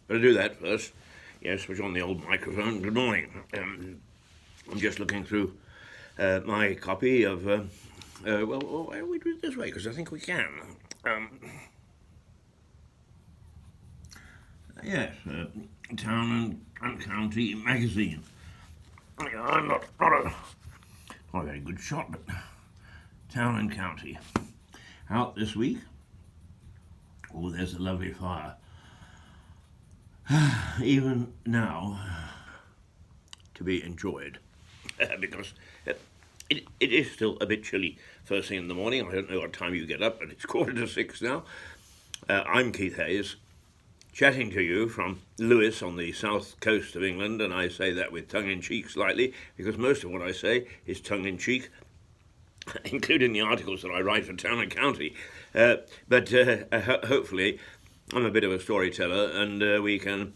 I'll do that first. Yes, switch on the old microphone. Good morning. I'm just looking through my copy of. Why don't we do it this way? Because I think we can. Yes, Town and County magazine. I'm not a very good shot, but Town and County. Out this week. Oh, there's a lovely fire. Even now, to be enjoyed, because it is still a bit chilly first thing in the morning. I don't know what time you get up, but it's 5:45 now. I'm Keith Hayes, chatting to you from Lewes on the south coast of England, and I say that with tongue-in-cheek slightly, because most of what I say is tongue-in-cheek, including the articles that I write for Town and County. But hopefully I'm a bit of a storyteller, and we can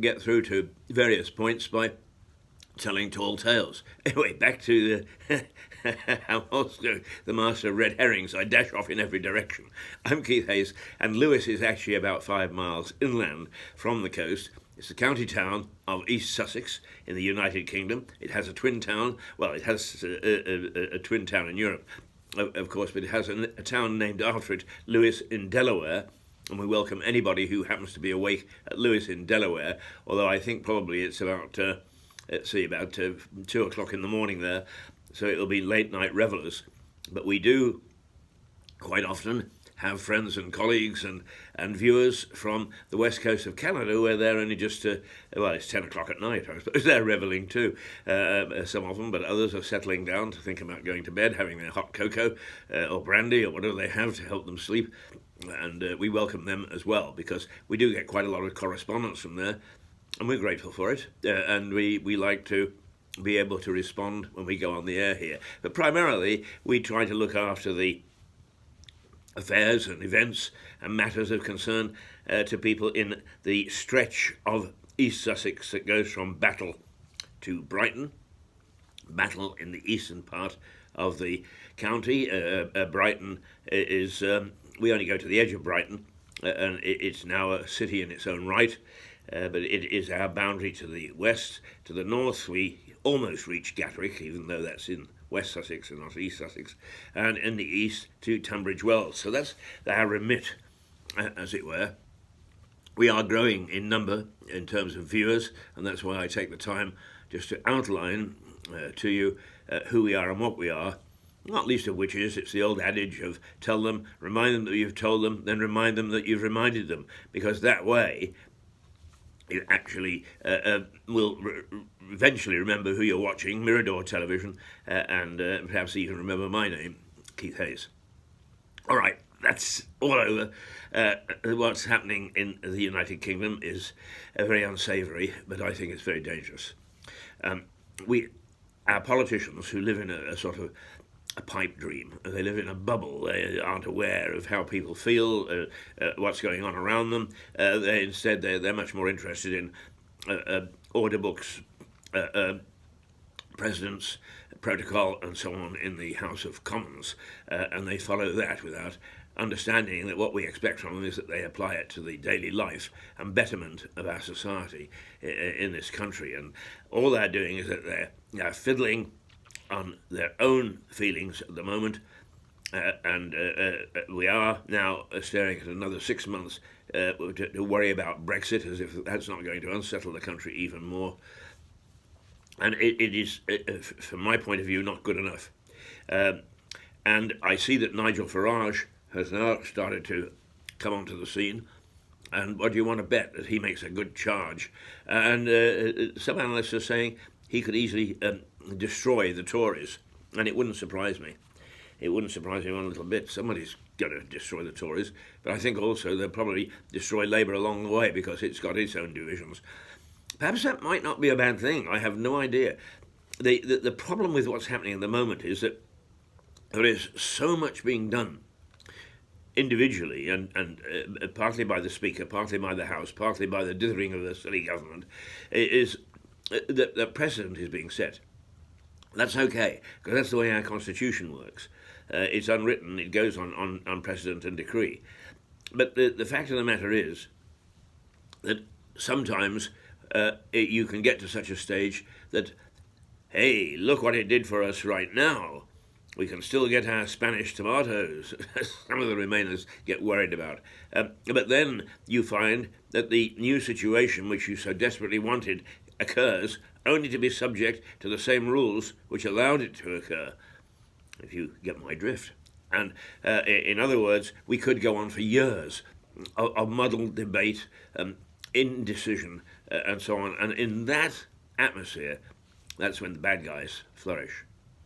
get through to various points by telling tall tales. Anyway, back to how also the master of red herrings. I dash off in every direction. I'm Keith Hayes, and Lewes is actually about 5 miles inland from the coast. It's the county town of East Sussex in the United Kingdom. It has a twin town. Well, it has a twin town in Europe, of course, but it has a town named after it, Lewes in Delaware. And we welcome anybody who happens to be awake at Lewes in Delaware, although I think probably it's about 2 o'clock in the morning there, so it'll be late night revelers. But we do quite often have friends and colleagues and viewers from the west coast of Canada, where they're only just, it's 10 o'clock at night, I suppose. They're revelling too, some of them, but others are settling down to think about going to bed, having their hot cocoa or brandy or whatever they have to help them sleep. And we welcome them as well, because we do get quite a lot of correspondence from there, and we're grateful for it. And we like to be able to respond when we go on the air here. But primarily, we try to look after the affairs and events and matters of concern to people in the stretch of East Sussex that goes from Battle to Brighton. Battle in the eastern part of the county. Brighton is, we only go to the edge of Brighton, and it's now a city in its own right, but it is our boundary to the west. To the north, we almost reach Gatwick, even though that's in West Sussex and not East Sussex, and in the east to Tunbridge Wells. So that's our remit, as it were. We are growing in number in terms of viewers, and that's why I take the time just to outline to you who we are and what we are, not least of which is it's the old adage of tell them, remind them that you've told them, then remind them that you've reminded them, because that way you actually will eventually remember who you're watching, Mirador Television, and perhaps even remember my name, Keith Hayes. All right, that's all over. What's happening in the United Kingdom is very unsavoury, but I think it's very dangerous. Our politicians, who live in a sort of a pipe dream, they live in a bubble, they aren't aware of how people feel, what's going on around them. They're much more interested in order books, presidents, protocol, and so on in the House of Commons, and they follow that without understanding that what we expect from them is that they apply it to the daily life and betterment of our society in this country. And all they're doing is that they're fiddling on their own feelings at the moment, and we are now staring at another 6 months to worry about Brexit, as if that's not going to unsettle the country even more. And it is, from my point of view, not good enough. And I see that Nigel Farage has now started to come onto the scene, and what do you want to bet? That he makes a good charge. And some analysts are saying he could easily destroy the Tories, and it wouldn't surprise me. It wouldn't surprise me one little bit. Somebody's going to destroy the Tories, but I think also they'll probably destroy Labour along the way, because it's got its own divisions. Perhaps that might not be a bad thing. I have no idea. The problem with what's happening at the moment is that there is so much being done individually, and partly by the Speaker, partly by the House, partly by the dithering of the silly government, is that the precedent is being set. That's okay, because that's the way our Constitution works. It's unwritten, it goes on precedent and decree. But the fact of the matter is that sometimes you can get to such a stage that, hey, look what it did for us right now. We can still get our Spanish tomatoes. Some of the Remainers get worried about. But then you find that the new situation which you so desperately wanted occurs only to be subject to the same rules which allowed it to occur, if you get my drift. And in other words, we could go on for years of muddled debate, indecision, and so on. And in that atmosphere, that's when the bad guys flourish.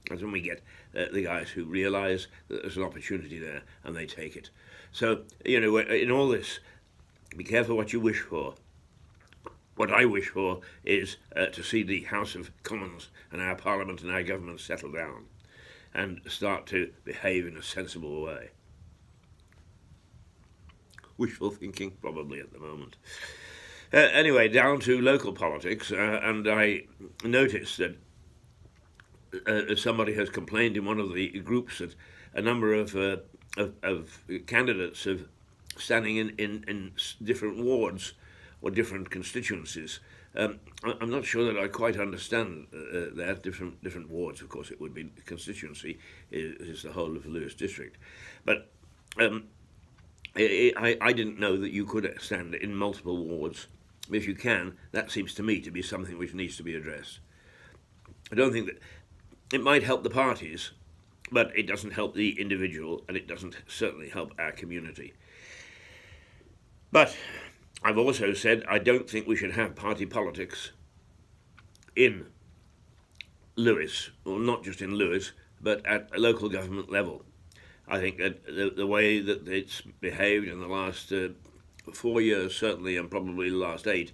That's when we get the guys who realise that there's an opportunity there and they take it. So, in all this, be careful what you wish for. What I wish for is to see the House of Commons and our Parliament and our government settle down and start to behave in a sensible way. Wishful thinking, probably at the moment. Anyway, down to local politics, and I noticed that somebody has complained in one of the groups that a number of candidates have standing in different wards or different constituencies. I'm not sure that I quite understand that. Different wards, of course, it would be. Constituency is the whole of the Lewis district. But I didn't know that you could stand in multiple wards. If you can, that seems to me to be something which needs to be addressed. I don't think that it might help the parties, but it doesn't help the individual, and it doesn't certainly help our community. But I've also said I don't think we should have party politics in Lewis, or not just in Lewis, but at a local government level. I think that the way that it's behaved in the last 4 years, certainly, and probably the last 8,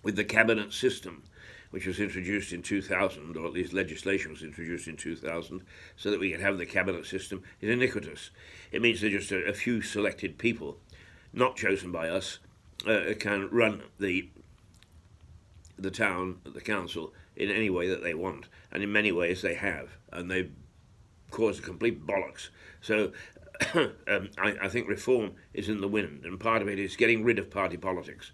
with the cabinet system, which was introduced in 2000, or at least legislation was introduced in 2000, so that we can have the cabinet system, is iniquitous. It means that just a few selected people, not chosen by us, can run the town, the council, in any way that they want, and in many ways they have, and they cause a complete bollocks. So I think reform is in the wind, and part of it is getting rid of party politics.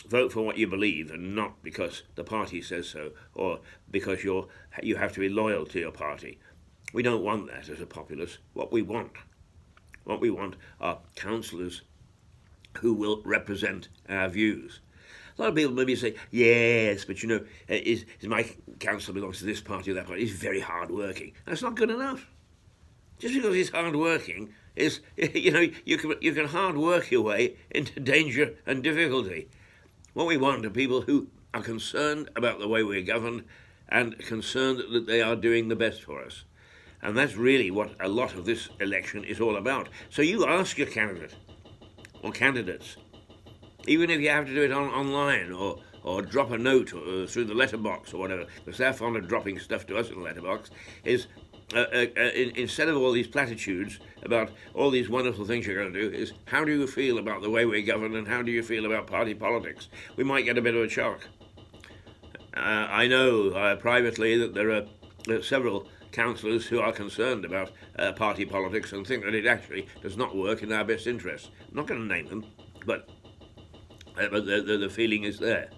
Vote for what you believe, and not because the party says so, or because you have to be loyal to your party. We don't want that as a populace. What we want are councillors who will represent our views. A lot of people maybe say, yes, but is my councillor belongs to this party or that party. He's very hard working. That's not good enough. Just because he's hard working is, you can hard work your way into danger and difficulty. What we want are people who are concerned about the way we're governed and concerned that they are doing the best for us. And that's really what a lot of this election is all about. So you ask your candidate or candidates, even if you have to do it online or drop a note or through the letterbox or whatever, because they're fond of dropping stuff to us in the letterbox, is instead of all these platitudes about all these wonderful things you're going to do, is how do you feel about the way we're governed and how do you feel about party politics? We might get a bit of a shock. I know privately that there are several councillors who are concerned about party politics and think that it actually does not work in our best interests. I'm not going to name them, but the feeling is there.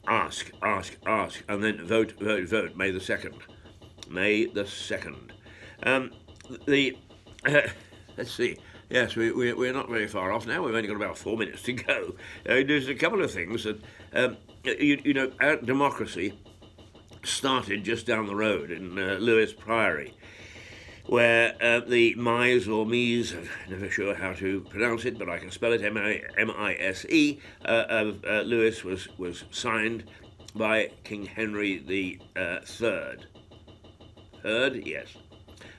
Ask, and then vote, May the 2nd. May the 2nd. Let's see. Yes, we're not very far off now. We've only got about 4 minutes to go. There's a couple of things that, our democracy started just down the road in Lewis Priory, where the Mise or Mise, I'm never sure how to pronounce it, but I can spell it, M-I-S-E, of Lewis was signed by King Henry the Third. Third, yes,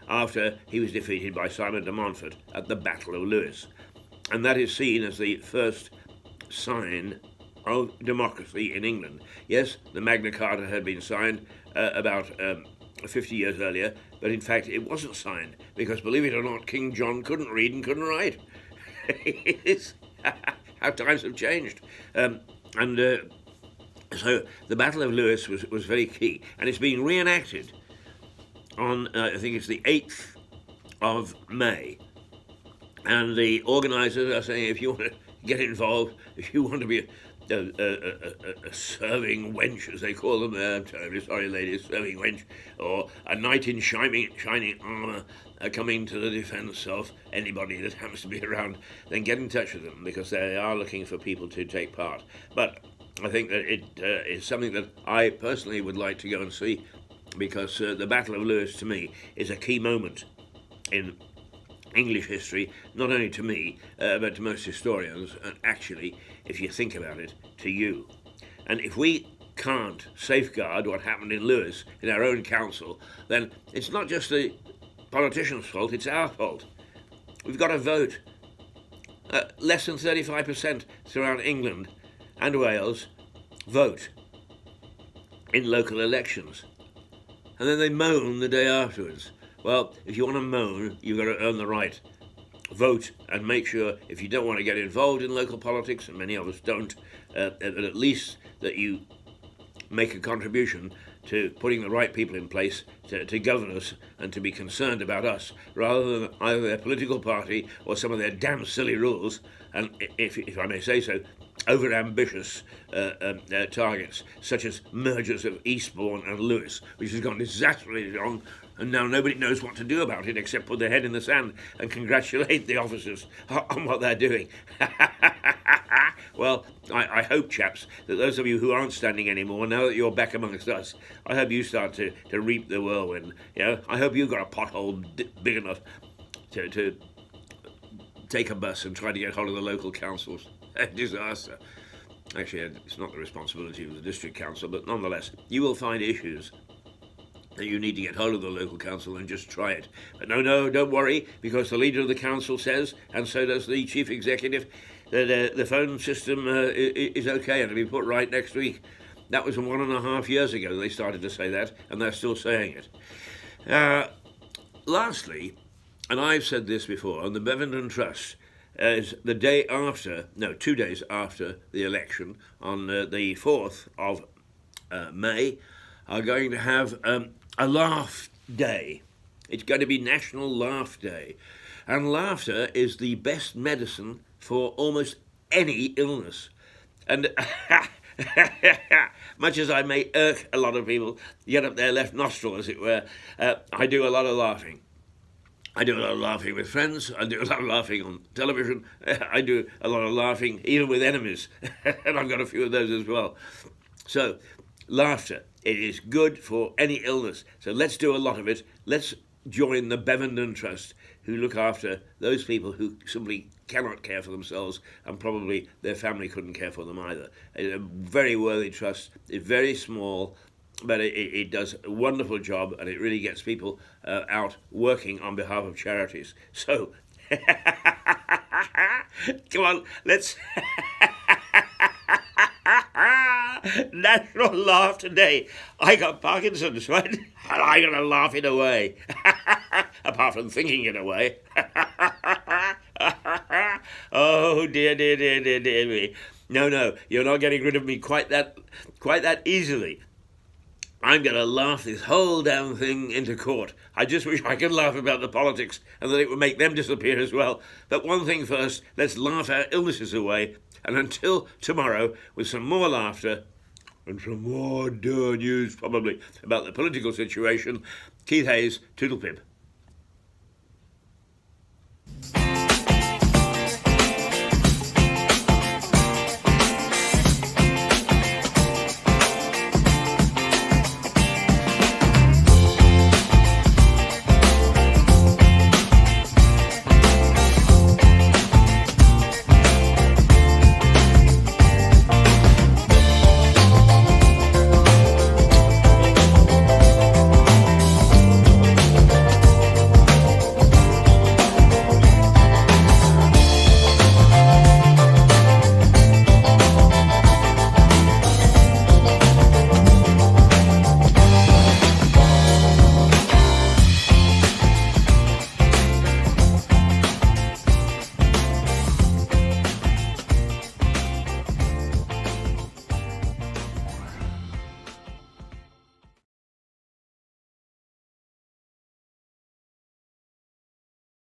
after he was defeated by Simon de Montfort at the Battle of Lewis. And that is seen as the first sign of democracy in England. Yes, the Magna Carta had been signed about 50 years earlier, but in fact it wasn't signed because, believe it or not, King John couldn't read and couldn't write. It's how times have changed. So the Battle of Lewis was very key, and it's being reenacted on, I think it's the 8th of May. And the organisers are saying, if you want to get involved, if you want to be a serving wench, as they call them, I'm terribly sorry, ladies, serving wench, or a knight in shining armour coming to the defence of anybody that happens to be around, then get in touch with them, because they are looking for people to take part. But I think that it is something that I personally would like to go and see, because the Battle of Lewes, to me, is a key moment in English history, not only to me, but to most historians, and actually, if you think about it, to you. And if we can't safeguard what happened in Lewes in our own council, then it's not just the politicians' fault, it's our fault. We've got to vote. Less than 35% throughout England and Wales vote in local elections. And then they moan the day afterwards. Well, if you want to moan, you've got to earn the right. Vote, and make sure, if you don't want to get involved in local politics, and many of us don't, at least that you make a contribution to putting the right people in place to govern us and to be concerned about us, rather than either their political party or some of their damn silly rules, and, if I may say so, over-ambitious targets, such as mergers of Eastbourne and Lewes, which has gone disastrously wrong, and now nobody knows what to do about it except put their head in the sand and congratulate the officers on what they're doing. Well, I hope, chaps, that those of you who aren't standing anymore, now that you're back amongst us, I hope you start to reap the whirlwind. You know, I hope you've got a pothole big enough to take a bus and try to get hold of the local councils. A disaster. Actually, it's not the responsibility of the district council, but nonetheless, you will find issues that you need to get hold of the local council and just try it. But no, don't worry, because the leader of the council says, and so does the chief executive, that the phone system is okay and it'll be put right next week. That was 1.5 years ago they started to say that, and they're still saying it. Lastly, and I've said this before, on the Bevenden Trust, is the day after, 2 days after the election, on the 4th of May, are going to have a laugh day. It's going to be National Laugh Day. And laughter is the best medicine for almost any illness. And much as I may irk a lot of people, get up their left nostril, as it were, I do a lot of laughing. I do a lot of laughing with friends. I do a lot of laughing on television. I do a lot of laughing even with enemies. And I've got a few of those as well. So, laughter. It is good for any illness. So let's do a lot of it. Let's join the Bevenden Trust, who look after those people who simply cannot care for themselves, and probably their family couldn't care for them either. It's a very worthy trust. It's very small, but it does a wonderful job, and it really gets people out working on behalf of charities. So, come on, let's... National Laugh Today. I got Parkinson's, right? And I'm going to laugh it away. Apart from thinking it away. Oh, dear me. No, you're not getting rid of me quite that easily. I'm going to laugh this whole damn thing into court. I just wish I could laugh about the politics and that it would make them disappear as well. But one thing first, let's laugh our illnesses away. And until tomorrow, with some more laughter and some more news probably about the political situation, Keith Hayes, Toodle Pip.